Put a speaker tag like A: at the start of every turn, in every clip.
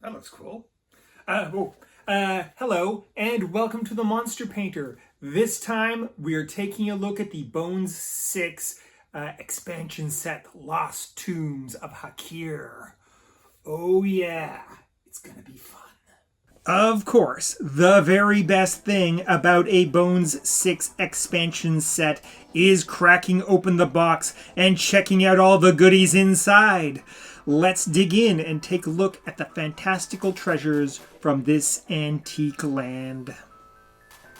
A: That looks cool. Hello, and welcome to the Monster Painter. This time, we are taking a look at the Bones 6 expansion set, Lost Tombs of Hakir. Oh yeah, it's gonna be fun. Of course, the very best thing about a Bones 6 expansion set is cracking open the box and checking out all the goodies inside. Let's dig in and take a look at the fantastical treasures from this antique land.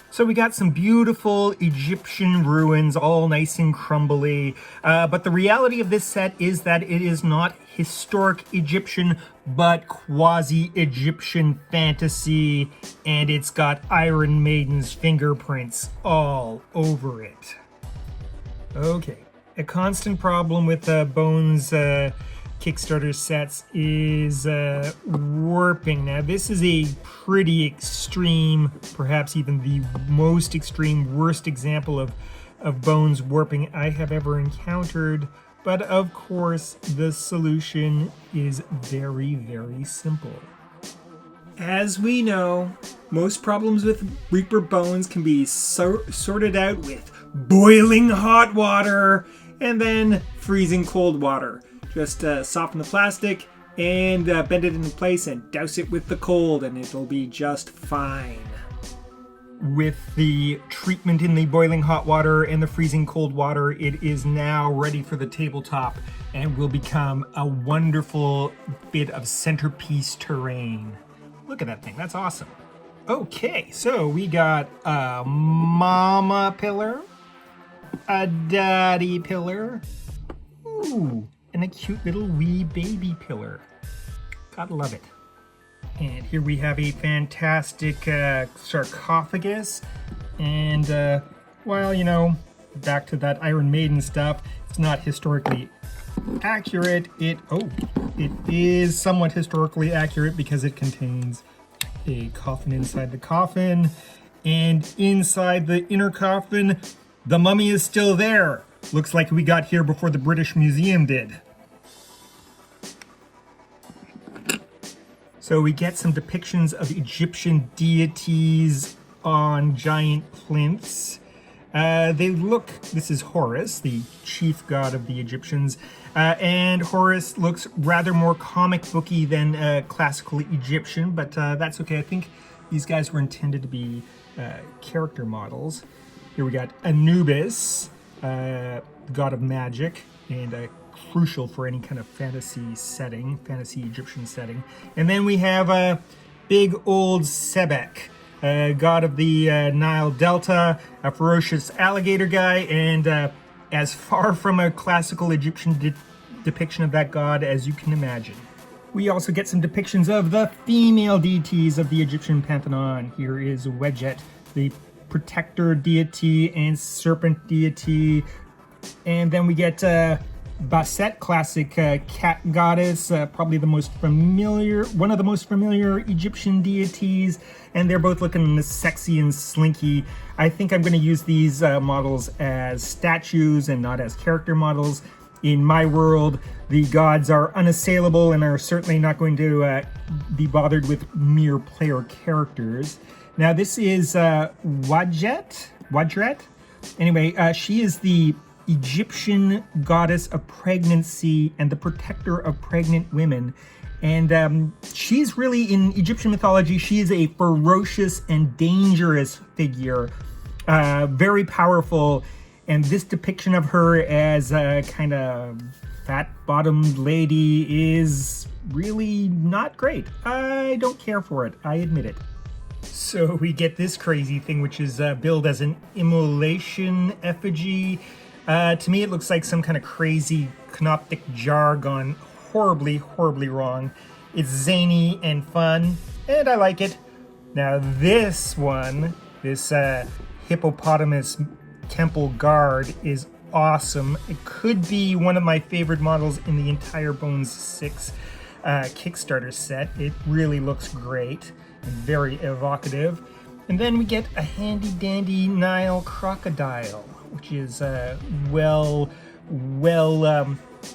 A: So we got some beautiful Egyptian ruins, all nice and crumbly. But the reality of this set is that it is not historic Egyptian, but quasi-Egyptian fantasy. And it's got Iron Maiden's fingerprints all over it. Okay, a constant problem with Bones Kickstarter sets is warping. Now this is a pretty extreme, perhaps even the most extreme, worst example of Bones warping I have ever encountered. But of course, the solution is very, very simple. As we know, most problems with Reaper Bones can be sorted out with boiling hot water and then freezing cold water. Just soften the plastic and bend it into place and douse it with the cold and it'll be just fine. With the treatment in the boiling hot water and the freezing cold water, it is now ready for the tabletop and will become a wonderful bit of centerpiece terrain. Look at that thing, that's awesome. Okay, so we got a mama pillar, a daddy pillar, ooh, and a cute little wee baby pillar. Gotta love it. And here we have a fantastic sarcophagus. And, well, you know, back to that Iron Maiden stuff, it's not historically accurate. It is somewhat historically accurate because it contains a coffin inside the coffin. And inside the inner coffin, the mummy is still there. Looks like we got here before the British Museum did. So we get some depictions of Egyptian deities on giant plinths. This is Horus, the chief god of the Egyptians, and Horus looks rather more comic booky than classical Egyptian, but that's okay. I think these guys were intended to be character models. Here we got Anubis, god of magic, and crucial for any kind of fantasy Egyptian setting. And then we have a big old Sebek, god of the Nile Delta, a ferocious alligator guy, and as far from a classical Egyptian depiction of that god as you can imagine. We also get some depictions of the female deities of the Egyptian pantheon. Here is Wedjet, the protector deity and serpent deity. And then we get Bastet, classic cat goddess, probably one of the most familiar Egyptian deities, and they're both looking sexy and slinky. I think I'm going to use these models as statues and not as character models. In my world, the gods are unassailable and are certainly not going to be bothered with mere player characters. Now this is Wadjet? Anyway, she is the Egyptian goddess of pregnancy and the protector of pregnant women. And she's really, in Egyptian mythology, she is a ferocious and dangerous figure, very powerful. And this depiction of her as a kind of fat-bottomed lady is really not great. I don't care for it, I admit it. So we get this crazy thing, which is billed as an immolation effigy. To me, it looks like some kind of crazy canoptic jar gone horribly, horribly wrong. It's zany and fun, and I like it. Now this one, this hippopotamus temple guard, is awesome. It could be one of my favorite models in the entire Bones 6 Kickstarter set. It really looks great and very evocative. And then we get a handy-dandy Nile crocodile, which is well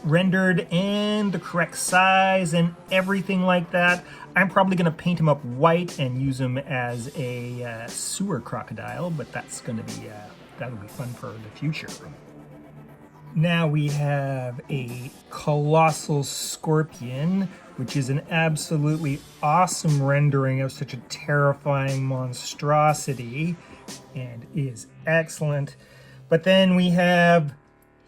A: rendered and the correct size and everything like that. I'm probably going to paint him up white and use him as a sewer crocodile, but that's going to be that'll be fun for the future. Now we have a colossal scorpion, which is an absolutely awesome rendering of such a terrifying monstrosity and is excellent. But then we have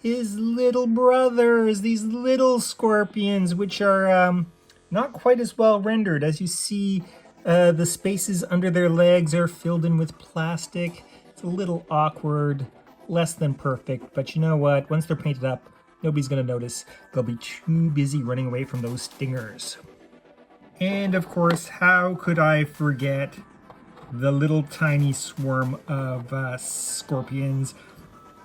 A: his little brothers, these little scorpions, which are not quite as well rendered. As you see, the spaces under their legs are filled in with plastic. It's a little awkward, less than perfect, but you know what? Once they're painted up, nobody's gonna notice. They'll be too busy running away from those stingers. And of course, how could I forget the little tiny swarm of scorpions?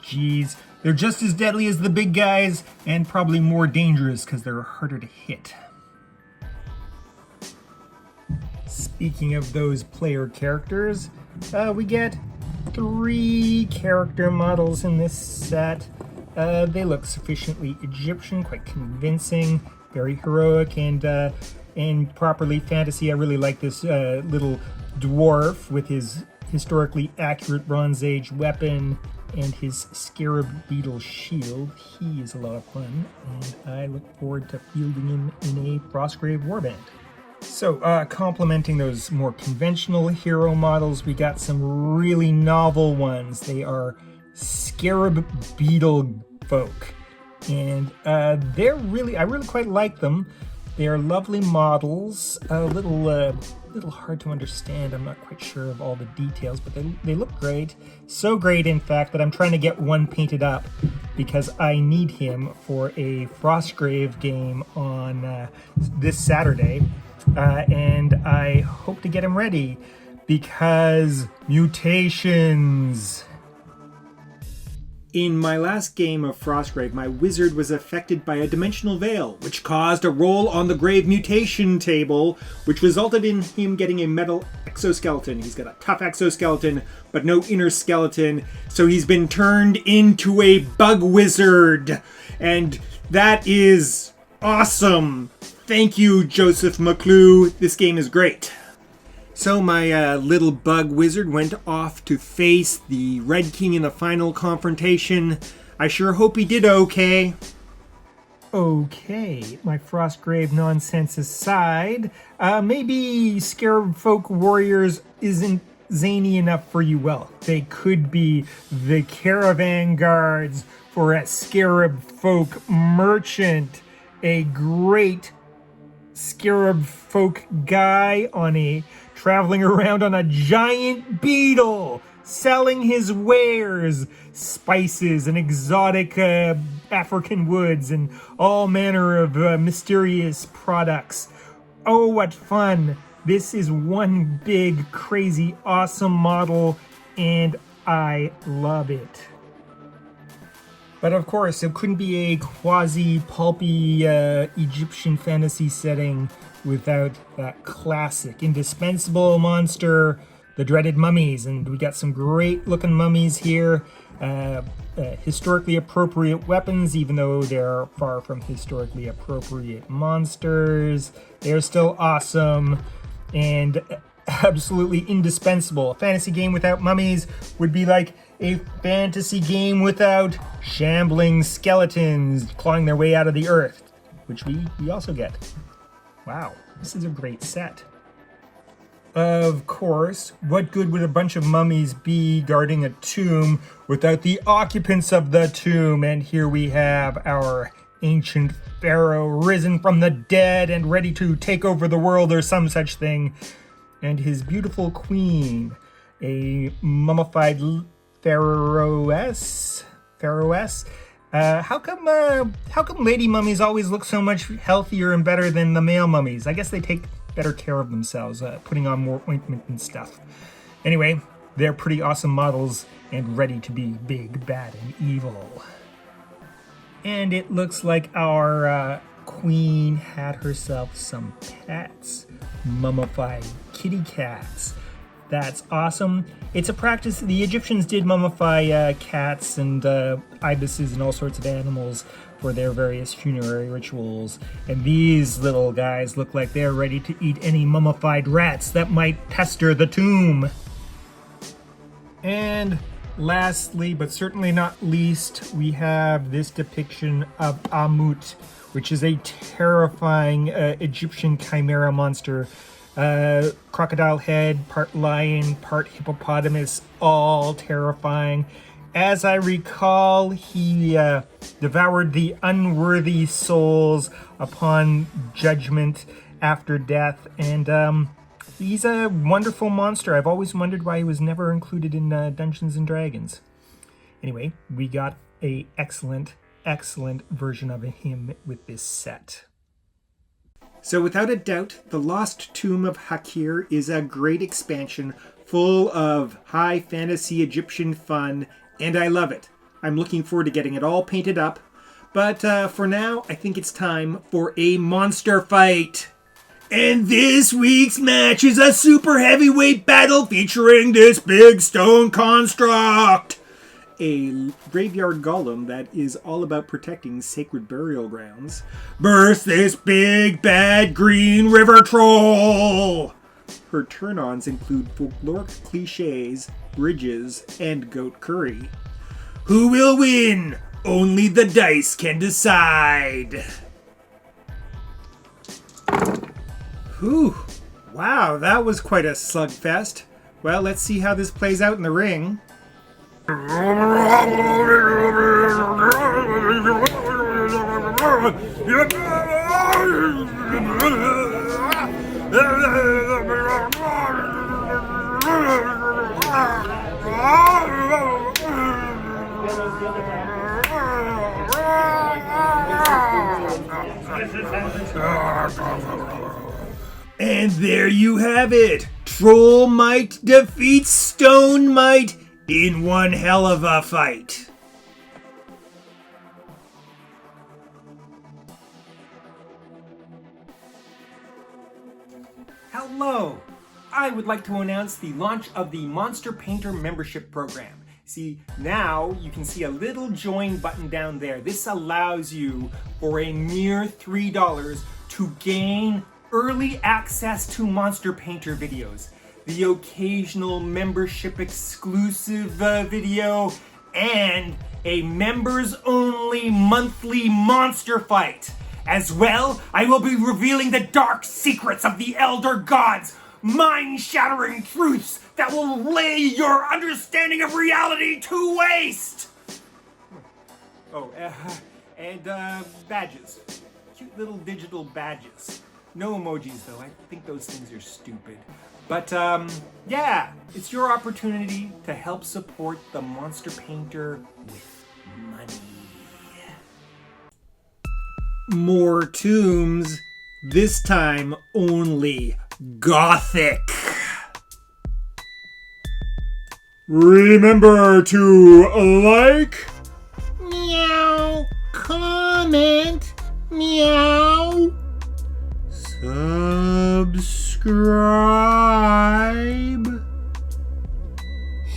A: Geez, they're just as deadly as the big guys and probably more dangerous because they're harder to hit. Speaking of those player characters, we get 3 character models in this set. They look sufficiently Egyptian, quite convincing, very heroic and properly fantasy. I really like this little dwarf with his historically accurate Bronze Age weapon and his scarab beetle shield. He is a lot of fun, and I look forward to fielding him in a Frostgrave warband. So, complementing those more conventional hero models, we got some really novel ones. They are scarab beetle folk, and I really quite like them. They are lovely models, a little hard to understand. I'm not quite sure of all the details, but they look great. So great, in fact, that I'm trying to get one painted up because I need him for a Frostgrave game on this Saturday. And I hope to get him ready because mutations. In my last game of Frostgrave, my wizard was affected by a dimensional veil, which caused a roll on the grave mutation table, which resulted in him getting a metal exoskeleton. He's got a tough exoskeleton, but no inner skeleton, so he's been turned into a bug wizard. And that is awesome. Thank you, Joseph McClue. This game is great. So my little bug wizard went off to face the Red King in the final confrontation. I sure hope he did okay. Okay, my Frostgrave nonsense aside, maybe Scarab Folk Warriors isn't zany enough for you. Well, they could be the caravan guards for a Scarab Folk merchant, a great Scarab Folk guy traveling around on a giant beetle, selling his wares, spices and exotic African woods and all manner of mysterious products. Oh, what fun! This is one big, crazy, awesome model, and I love it. But of course, it couldn't be a quasi-pulpy Egyptian fantasy setting without that classic, indispensable monster, the dreaded mummies. And we got some great-looking mummies here. Historically appropriate weapons, even though they're far from historically appropriate monsters. They're still awesome and absolutely indispensable. A fantasy game without mummies would be like a fantasy game without shambling skeletons clawing their way out of the earth, which we also get. Wow, this is a great set. Of course, what good would a bunch of mummies be guarding a tomb without the occupants of the tomb? And here we have our ancient pharaoh risen from the dead and ready to take over the world or some such thing. And his beautiful queen, a mummified pharaohess. How come lady mummies always look so much healthier and better than the male mummies? I guess they take better care of themselves, putting on more ointment and stuff. Anyway, they're pretty awesome models and ready to be big, bad, and evil. And it looks like our queen had herself some pets, mummified kitty cats. That's awesome. It's a practice. The Egyptians did mummify cats and ibises and all sorts of animals for their various funerary rituals. And these little guys look like they're ready to eat any mummified rats that might pester the tomb. And lastly, but certainly not least, we have this depiction of Amut, which is a terrifying Egyptian chimera monster. Crocodile head, part lion, part hippopotamus, all terrifying. As I recall, he devoured the unworthy souls upon judgment after death, and he's a wonderful monster. I've always wondered why he was never included in Dungeons and Dragons. Anyway, we got a excellent version of him with this set. So without a doubt, The Lost Tomb of Hakir is a great expansion full of high fantasy Egyptian fun, and I love it. I'm looking forward to getting it all painted up, but for now, I think it's time for a monster fight. And this week's match is a super heavyweight battle featuring this big stone construct. A graveyard golem that is all about protecting sacred burial grounds versus this big bad green river troll. Her turn-ons include folkloric cliches, bridges, and goat curry. Who will win? Only the dice can decide. Whew. Wow, that was quite a slugfest. Well, let's see how this plays out in the ring. And there you have it. Troll might defeats stone might in one hell of a fight. Hello! I would like to announce the launch of the Monster Painter membership program. See, now you can see a little join button down there. This allows you, for a mere $3, to gain early access to Monster Painter videos, the occasional membership exclusive video, and a members only monthly monster fight. As well, I will be revealing the dark secrets of the Elder Gods, mind-shattering truths that will lay your understanding of reality to waste. Oh, and badges. Cute little digital badges. No emojis, though. I think those things are stupid. But, yeah, it's your opportunity to help support the Monster Painter with money. More tombs, this time only Gothic. Remember to like, meow, comment, meow, subscribe,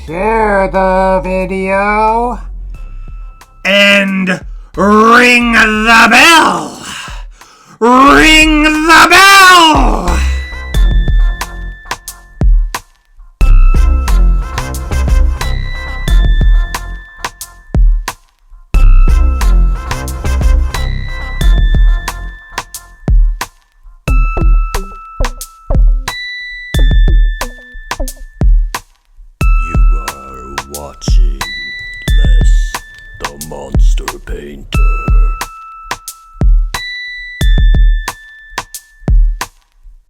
A: share the video, and ring the bell! Ring the bell!
B: You are watching Les the Monster Painter.